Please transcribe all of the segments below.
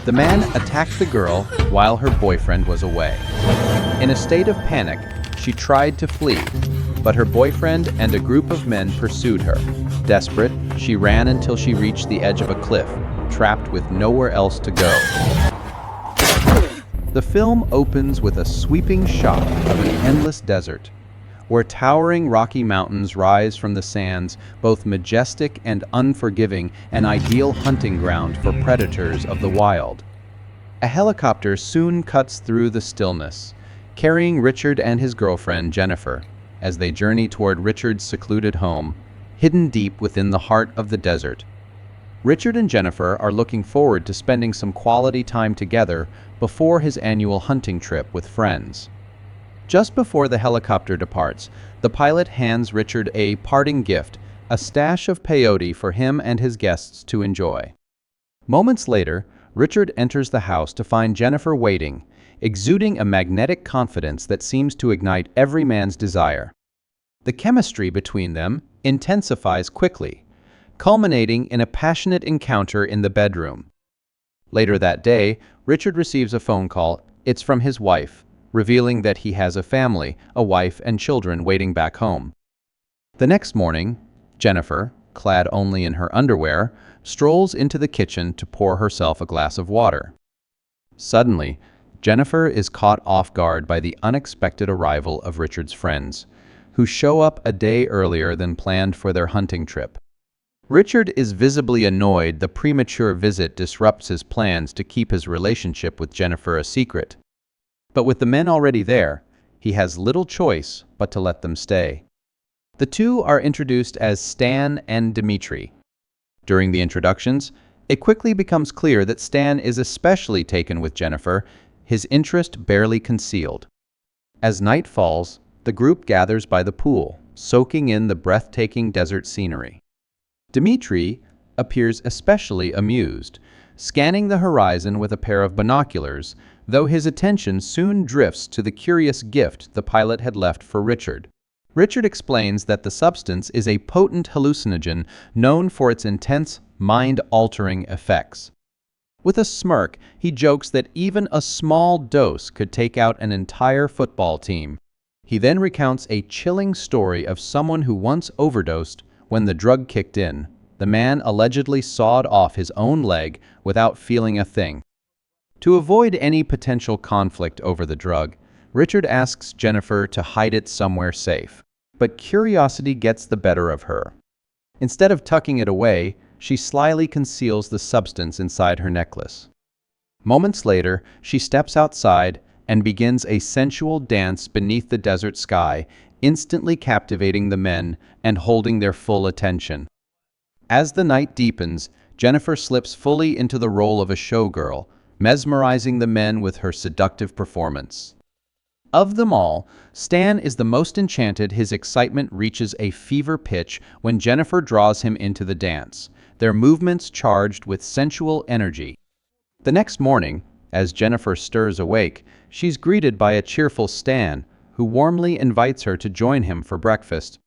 The man attacked the girl while her boyfriend was away. In a state of panic, she tried to flee, but her boyfriend and a group of men pursued her. Desperate, she ran until she reached the edge of a cliff, trapped with nowhere else to go. The film opens with a sweeping shot of an endless desert, where towering rocky mountains rise from the sands, both majestic and unforgiving, an ideal hunting ground for predators of the wild. A helicopter soon cuts through the stillness, carrying Richard and his girlfriend, Jennifer, as they journey toward Richard's secluded home, hidden deep within the heart of the desert. Richard and Jennifer are looking forward to spending some quality time together before his annual hunting trip with friends. Just before the helicopter departs, the pilot hands Richard a parting gift, a stash of peyote for him and his guests to enjoy. Moments later, Richard enters the house to find Jennifer waiting, exuding a magnetic confidence that seems to ignite every man's desire. The chemistry between them intensifies quickly, culminating in a passionate encounter in the bedroom. Later that day, Richard receives a phone call. It's from his wife, revealing that he has a family, a wife and children waiting back home. The next morning, Jennifer, clad only in her underwear, strolls into the kitchen to pour herself a glass of water. Suddenly, Jennifer is caught off guard by the unexpected arrival of Richard's friends, who show up a day earlier than planned for their hunting trip. Richard is visibly annoyed the premature visit disrupts his plans to keep his relationship with Jennifer a secret. But with the men already there, he has little choice but to let them stay. The two are introduced as Stan and Dmitri. During the introductions, it quickly becomes clear that Stan is especially taken with Jennifer, his interest barely concealed. As night falls, the group gathers by the pool, soaking in the breathtaking desert scenery. Dmitri appears especially amused, scanning the horizon with a pair of binoculars, though his attention soon drifts to the curious gift the pilot had left for Richard. Richard explains that the substance is a potent hallucinogen known for its intense, mind-altering effects. With a smirk, he jokes that even a small dose could take out an entire football team. He then recounts a chilling story of someone who once overdosed. When the drug kicked in, the man allegedly sawed off his own leg without feeling a thing. To avoid any potential conflict over the drug, Richard asks Jennifer to hide it somewhere safe. But curiosity gets the better of her. Instead of tucking it away, she slyly conceals the substance inside her necklace. Moments later, she steps outside and begins a sensual dance beneath the desert sky, instantly captivating the men and holding their full attention. As the night deepens, Jennifer slips fully into the role of a showgirl, mesmerizing the men with her seductive performance. Of them all, Stan is the most enchanted. His excitement reaches a fever pitch when Jennifer draws him into the dance, their movements charged with sensual energy. The next morning, as Jennifer stirs awake, she's greeted by a cheerful Stan, who warmly invites her to join him for breakfast.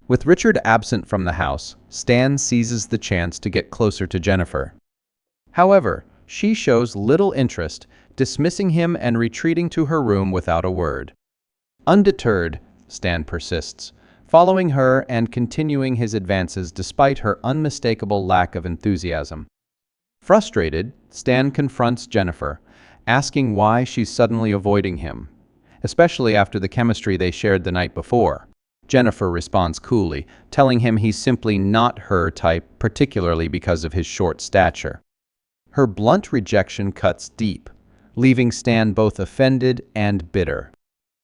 With Richard absent from the house, Stan seizes the chance to get closer to Jennifer. However, she shows little interest, dismissing him and retreating to her room without a word. Undeterred, Stan persists, following her and continuing his advances despite her unmistakable lack of enthusiasm. Frustrated, Stan confronts Jennifer, asking why she's suddenly avoiding him, especially after the chemistry they shared the night before. Jennifer responds coolly, telling him he's simply not her type, particularly because of his short stature. Her blunt rejection cuts deep, leaving Stan both offended and bitter.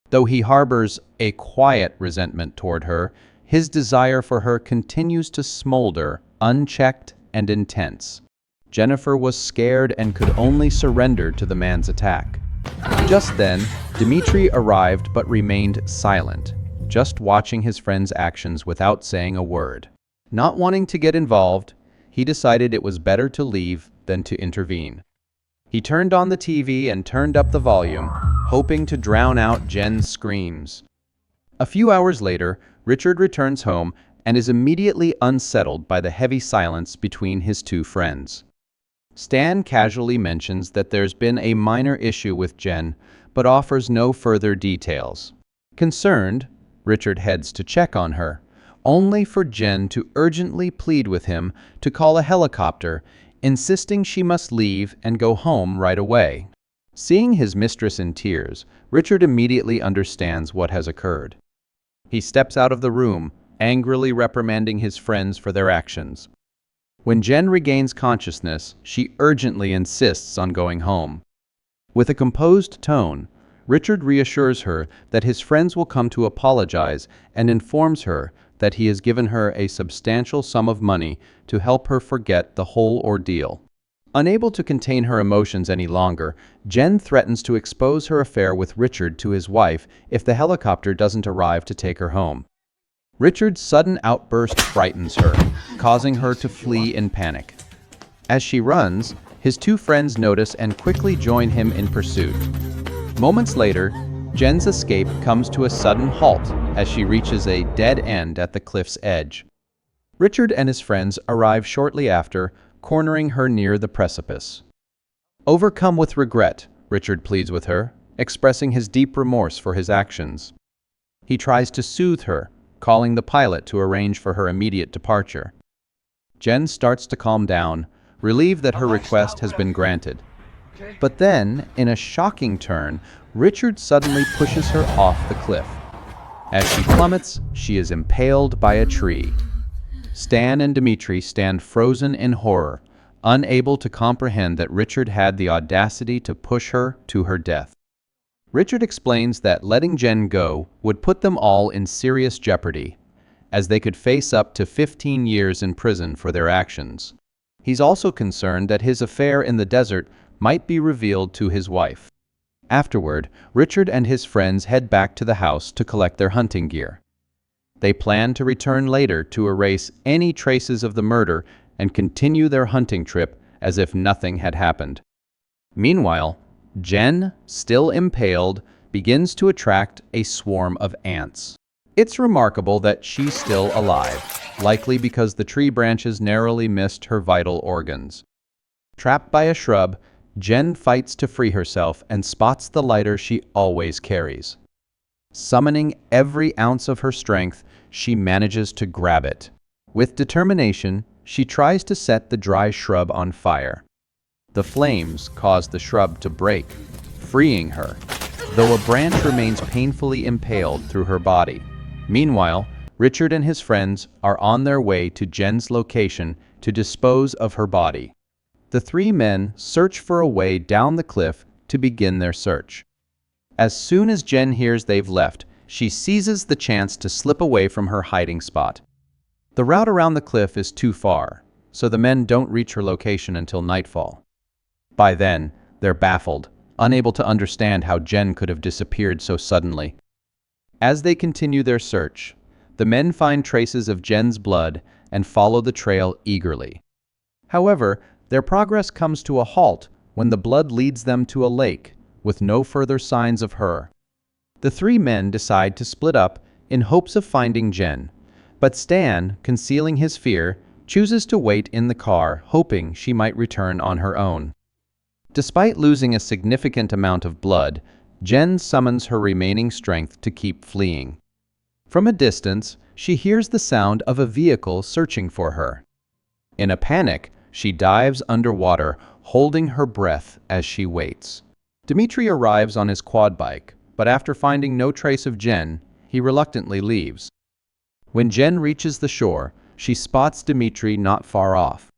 Though he harbors a quiet resentment toward her, his desire for her continues to smolder, unchecked and intense. Jennifer was scared and could only surrender to the man's attack. Just then, Dmitri arrived but remained silent, just watching his friend's actions without saying a word. Not wanting to get involved, he decided it was better to leave than to intervene. He turned on the TV and turned up the volume, hoping to drown out Jen's screams. A few hours later, Richard returns home and is immediately unsettled by the heavy silence between his two friends. Stan casually mentions that there's been a minor issue with Jen, but offers no further details. Concerned, Richard heads to check on her, only for Jen to urgently plead with him to call a helicopter, insisting she must leave and go home right away. Seeing his mistress in tears, Richard immediately understands what has occurred. He steps out of the room, angrily reprimanding his friends for their actions. When Jen regains consciousness, she urgently insists on going home. With a composed tone, Richard reassures her that his friends will come to apologize and informs her that he has given her a substantial sum of money to help her forget the whole ordeal. Unable to contain her emotions any longer, Jen threatens to expose her affair with Richard to his wife if the helicopter doesn't arrive to take her home. Richard's sudden outburst frightens her, causing her to flee in panic. As she runs, his two friends notice and quickly join him in pursuit. Moments later, Jen's escape comes to a sudden halt as she reaches a dead end at the cliff's edge. Richard and his friends arrive shortly after, cornering her near the precipice. Overcome with regret, Richard pleads with her, expressing his deep remorse for his actions. He tries to soothe her, calling the pilot to arrange for her immediate departure. Jen starts to calm down, relieved that her request has been granted. But then, in a shocking turn, Richard suddenly pushes her off the cliff. As she plummets, she is impaled by a tree. Stan and Dmitri stand frozen in horror, unable to comprehend that Richard had the audacity to push her to her death. Richard explains that letting Jen go would put them all in serious jeopardy, as they could face up to 15 years in prison for their actions. He's also concerned that his affair in the desert might be revealed to his wife. Afterward, Richard and his friends head back to the house to collect their hunting gear. They plan to return later to erase any traces of the murder and continue their hunting trip as if nothing had happened. Meanwhile, Jen, still impaled, begins to attract a swarm of ants. It's remarkable that she's still alive, likely because the tree branches narrowly missed her vital organs. Trapped by a shrub, Jen fights to free herself and spots the lighter she always carries. Summoning every ounce of her strength, she manages to grab it. With determination, she tries to set the dry shrub on fire. The flames cause the shrub to break, freeing her, though a branch remains painfully impaled through her body. Meanwhile, Richard and his friends are on their way to Jen's location to dispose of her body. The three men search for a way down the cliff to begin their search. As soon as Jen hears they've left, she seizes the chance to slip away from her hiding spot. The route around the cliff is too far, so the men don't reach her location until nightfall. By then, they're baffled, unable to understand how Jen could have disappeared so suddenly. As they continue their search, the men find traces of Jen's blood and follow the trail eagerly. However, their progress comes to a halt when the blood leads them to a lake, with no further signs of her. The three men decide to split up in hopes of finding Jen, but Stan, concealing his fear, chooses to wait in the car, hoping she might return on her own. Despite losing a significant amount of blood, Jen summons her remaining strength to keep fleeing. From a distance, she hears the sound of a vehicle searching for her. In a panic, she dives underwater, holding her breath as she waits. Dmitri arrives on his quad bike, but after finding no trace of Jen, he reluctantly leaves. When Jen reaches the shore, she spots Dmitri not far off.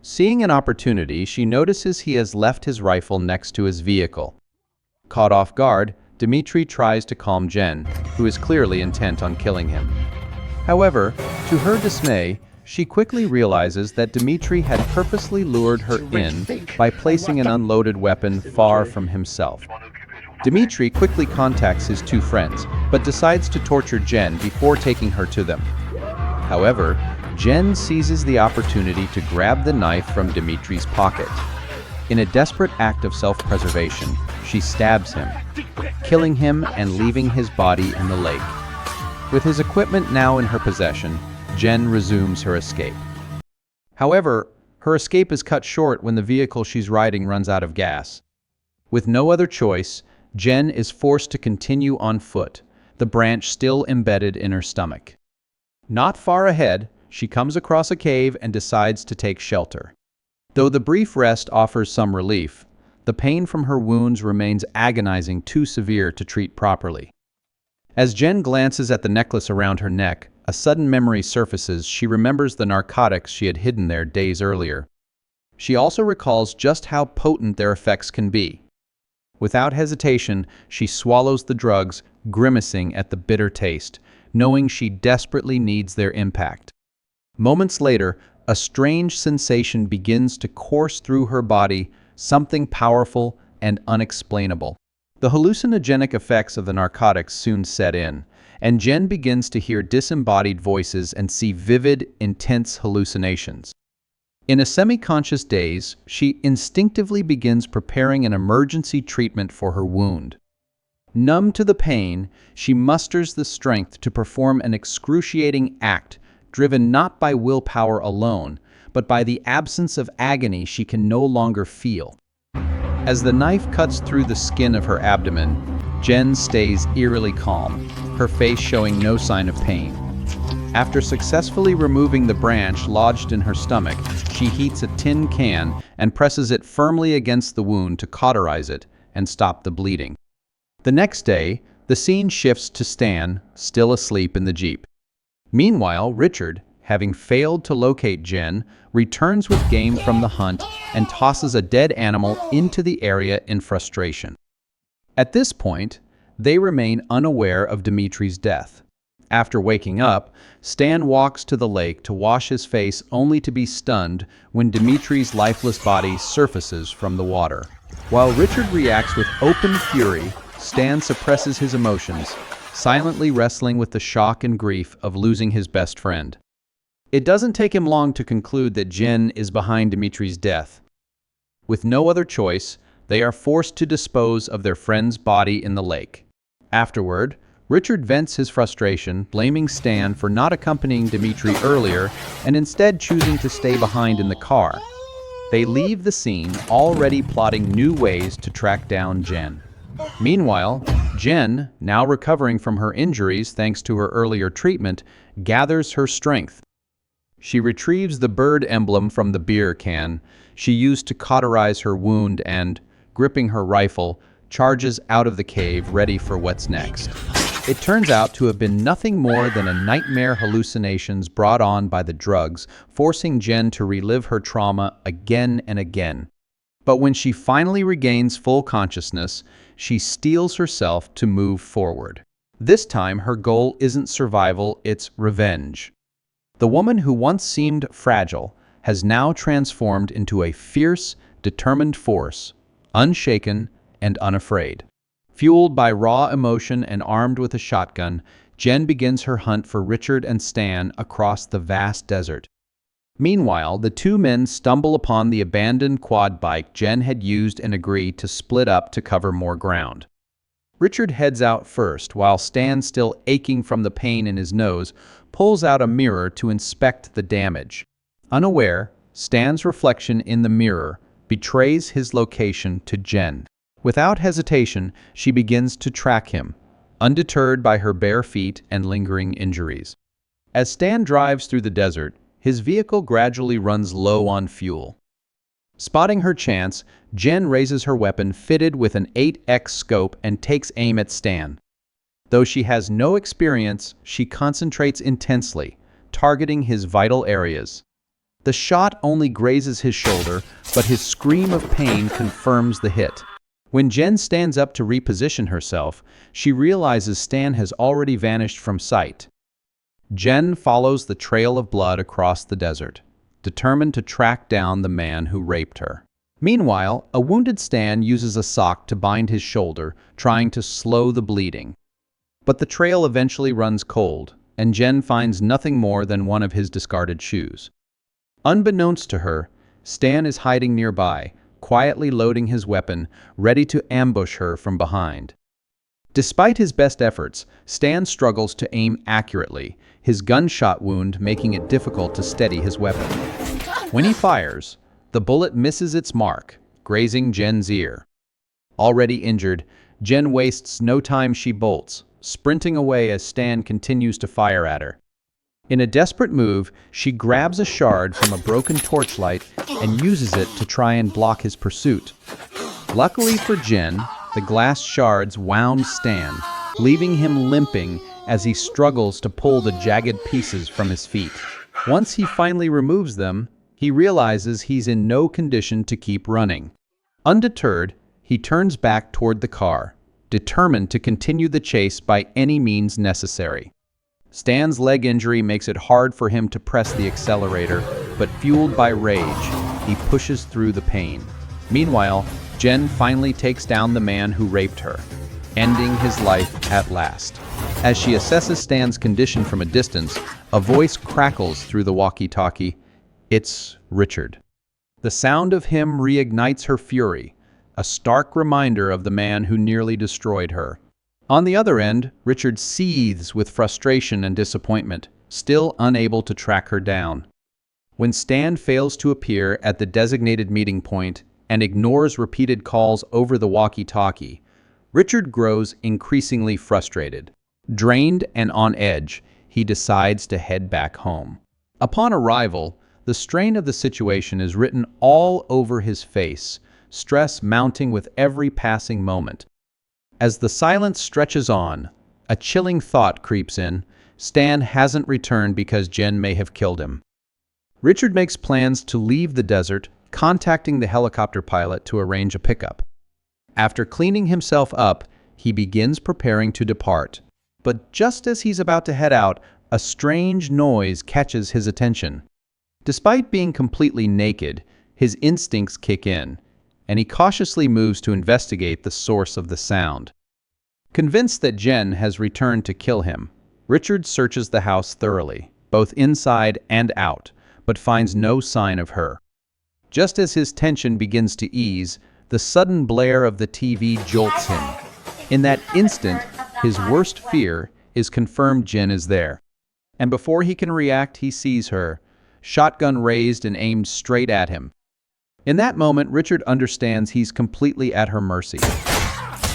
Seeing an opportunity, she notices he has left his rifle next to his vehicle. Caught off guard, Dmitri tries to calm Jen, who is clearly intent on killing him. However, to her dismay, she quickly realizes that Dmitri had purposely lured her in by placing an unloaded weapon far from himself. Dmitri quickly contacts his two friends, but decides to torture Jen before taking her to them. However, Jen seizes the opportunity to grab the knife from Dmitri's pocket. In a desperate act of self-preservation, she stabs him, killing him and leaving his body in the lake. With his equipment now in her possession, Jen resumes her escape. However, Her escape is cut short when the vehicle she's riding runs out of gas. With no other choice, Jen is forced to continue on foot, the branch still embedded in her stomach. Not far ahead, she comes across a cave and decides to take shelter. Though the brief rest offers some relief, the pain from her wounds remains agonizing, too severe to treat properly. As Jen glances at the necklace around her neck, a sudden memory surfaces. She remembers the narcotics she had hidden there days earlier. She also recalls just how potent their effects can be. Without hesitation, she swallows the drugs, grimacing at the bitter taste, knowing she desperately needs their impact. Moments later, a strange sensation begins to course through her body, something powerful and unexplainable. The hallucinogenic effects of the narcotics soon set in, and Jen begins to hear disembodied voices and see vivid, intense hallucinations. In a semi-conscious daze, she instinctively begins preparing an emergency treatment for her wound. Numb to the pain, she musters the strength to perform an excruciating act, driven not by willpower alone, but by the absence of agony she can no longer feel. As the knife cuts through the skin of her abdomen, Jen stays eerily calm, her face showing no sign of pain. After successfully removing the branch lodged in her stomach, she heats a tin can and presses it firmly against the wound to cauterize it and stop the bleeding. The next day, the scene shifts to Stan, still asleep in the Jeep. Meanwhile, Richard, having failed to locate Jen, returns with game from the hunt and tosses a dead animal into the area in frustration. At this point, they remain unaware of Dimitri's death. After waking up, Stan walks to the lake to wash his face only to be stunned when Dimitri's lifeless body surfaces from the water. While Richard reacts with open fury, Stan suppresses his emotions, silently wrestling with the shock and grief of losing his best friend. It doesn't take him long to conclude that Jen is behind Dimitri's death. With no other choice, they are forced to dispose of their friend's body in the lake. Afterward, Richard vents his frustration, blaming Stan for not accompanying Dimitri earlier and instead choosing to stay behind in the car. They leave the scene, already plotting new ways to track down Jen. Meanwhile, Jen, now recovering from her injuries thanks to her earlier treatment, gathers her strength. She retrieves the bird emblem from the beer can she used to cauterize her wound and, gripping her rifle, charges out of the cave ready for what's next. It turns out to have been nothing more than a nightmare hallucinations brought on by the drugs, forcing Jen to relive her trauma again and again. But when she finally regains full consciousness, she steels herself to move forward. This time, her goal isn't survival, it's revenge. The woman who once seemed fragile has now transformed into a fierce, determined force, unshaken and unafraid. Fueled by raw emotion and armed with a shotgun, Jen begins her hunt for Richard and Stan across the vast desert. Meanwhile, the two men stumble upon the abandoned quad bike Jen had used and agree to split up to cover more ground. Richard heads out first, while Stan, still aching from the pain in his nose, pulls out a mirror to inspect the damage. Unaware, Stan's reflection in the mirror betrays his location to Jen. Without hesitation, she begins to track him, undeterred by her bare feet and lingering injuries. As Stan drives through the desert, his vehicle gradually runs low on fuel. Spotting her chance, Jen raises her weapon fitted with an 8x scope and takes aim at Stan. Though she has no experience, she concentrates intensely, targeting his vital areas. The shot only grazes his shoulder, but his scream of pain confirms the hit. When Jen stands up to reposition herself, she realizes Stan has already vanished from sight. Jen follows the trail of blood across the desert, determined to track down the man who raped her. Meanwhile, a wounded Stan uses a sock to bind his shoulder, trying to slow the bleeding. But the trail eventually runs cold, and Jen finds nothing more than one of his discarded shoes. Unbeknownst to her, Stan is hiding nearby, quietly loading his weapon, ready to ambush her from behind. Despite his best efforts, Stan struggles to aim accurately, his gunshot wound making it difficult to steady his weapon. When he fires, the bullet misses its mark, grazing Jen's ear. Already injured, Jen wastes no time. She bolts, sprinting away as Stan continues to fire at her. In a desperate move, she grabs a shard from a broken torchlight and uses it to try and block his pursuit. Luckily for Jen, the glass shards wound Stan, leaving him limping as he struggles to pull the jagged pieces from his feet. Once he finally removes them, he realizes he's in no condition to keep running. Undeterred, he turns back toward the car, determined to continue the chase by any means necessary. Stan's leg injury makes it hard for him to press the accelerator, but fueled by rage, he pushes through the pain. Meanwhile, Jen finally takes down the man who raped her, ending his life at last. As she assesses Stan's condition from a distance, a voice crackles through the walkie-talkie. It's Richard. The sound of him reignites her fury, a stark reminder of the man who nearly destroyed her. On the other end, Richard seethes with frustration and disappointment, still unable to track her down. When Stan fails to appear at the designated meeting point and ignores repeated calls over the walkie-talkie, Richard grows increasingly frustrated. Drained and on edge, he decides to head back home. Upon arrival, the strain of the situation is written all over his face, stress mounting with every passing moment. As the silence stretches on, a chilling thought creeps in. Stan hasn't returned because Jen may have killed him. Richard makes plans to leave the desert, contacting the helicopter pilot to arrange a pickup. After cleaning himself up, he begins preparing to depart. But just as he's about to head out, a strange noise catches his attention. Despite being completely naked, his instincts kick in, and he cautiously moves to investigate the source of the sound. Convinced that Jen has returned to kill him, Richard searches the house thoroughly, both inside and out, but finds no sign of her. Just as his tension begins to ease, the sudden blare of the TV jolts him. In that instant, his worst fear is confirmed. Jen is there. And before he can react, he sees her, shotgun raised and aimed straight at him. In that moment, Richard understands he's completely at her mercy.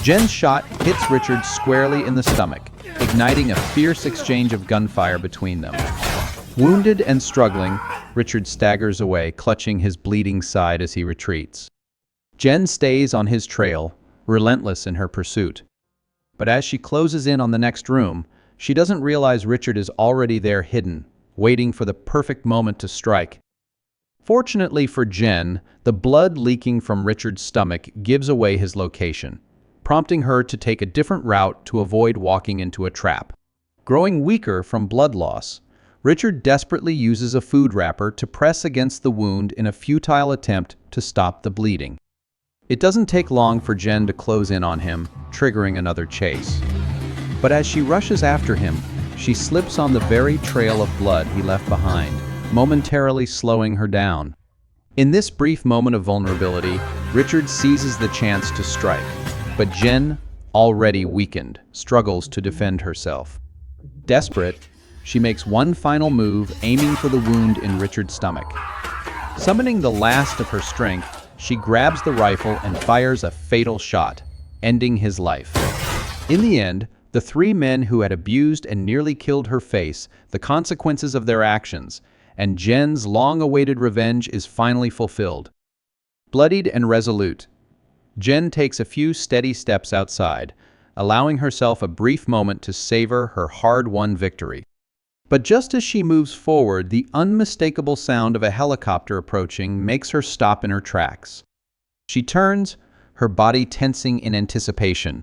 Jen's shot hits Richard squarely in the stomach, igniting a fierce exchange of gunfire between them. Wounded and struggling, Richard staggers away, clutching his bleeding side as he retreats. Jen stays on his trail, relentless in her pursuit. But as she closes in on the next room, she doesn't realize Richard is already there, hidden, waiting for the perfect moment to strike. Fortunately for Jen, the blood leaking from Richard's stomach gives away his location, prompting her to take a different route to avoid walking into a trap. Growing weaker from blood loss, Richard desperately uses a food wrapper to press against the wound in a futile attempt to stop the bleeding. It doesn't take long for Jen to close in on him, triggering another chase. But as she rushes after him, she slips on the very trail of blood he left behind, momentarily slowing her down. In this brief moment of vulnerability, Richard seizes the chance to strike, but Jen, already weakened, struggles to defend herself. Desperate, she makes one final move, aiming for the wound in Richard's stomach. Summoning the last of her strength, she grabs the rifle and fires a fatal shot, ending his life. In the end, the three men who had abused and nearly killed her face the consequences of their actions, and Jen's long-awaited revenge is finally fulfilled. Bloodied and resolute, Jen takes a few steady steps outside, allowing herself a brief moment to savor her hard-won victory. But just as she moves forward, the unmistakable sound of a helicopter approaching makes her stop in her tracks. She turns, her body tensing in anticipation,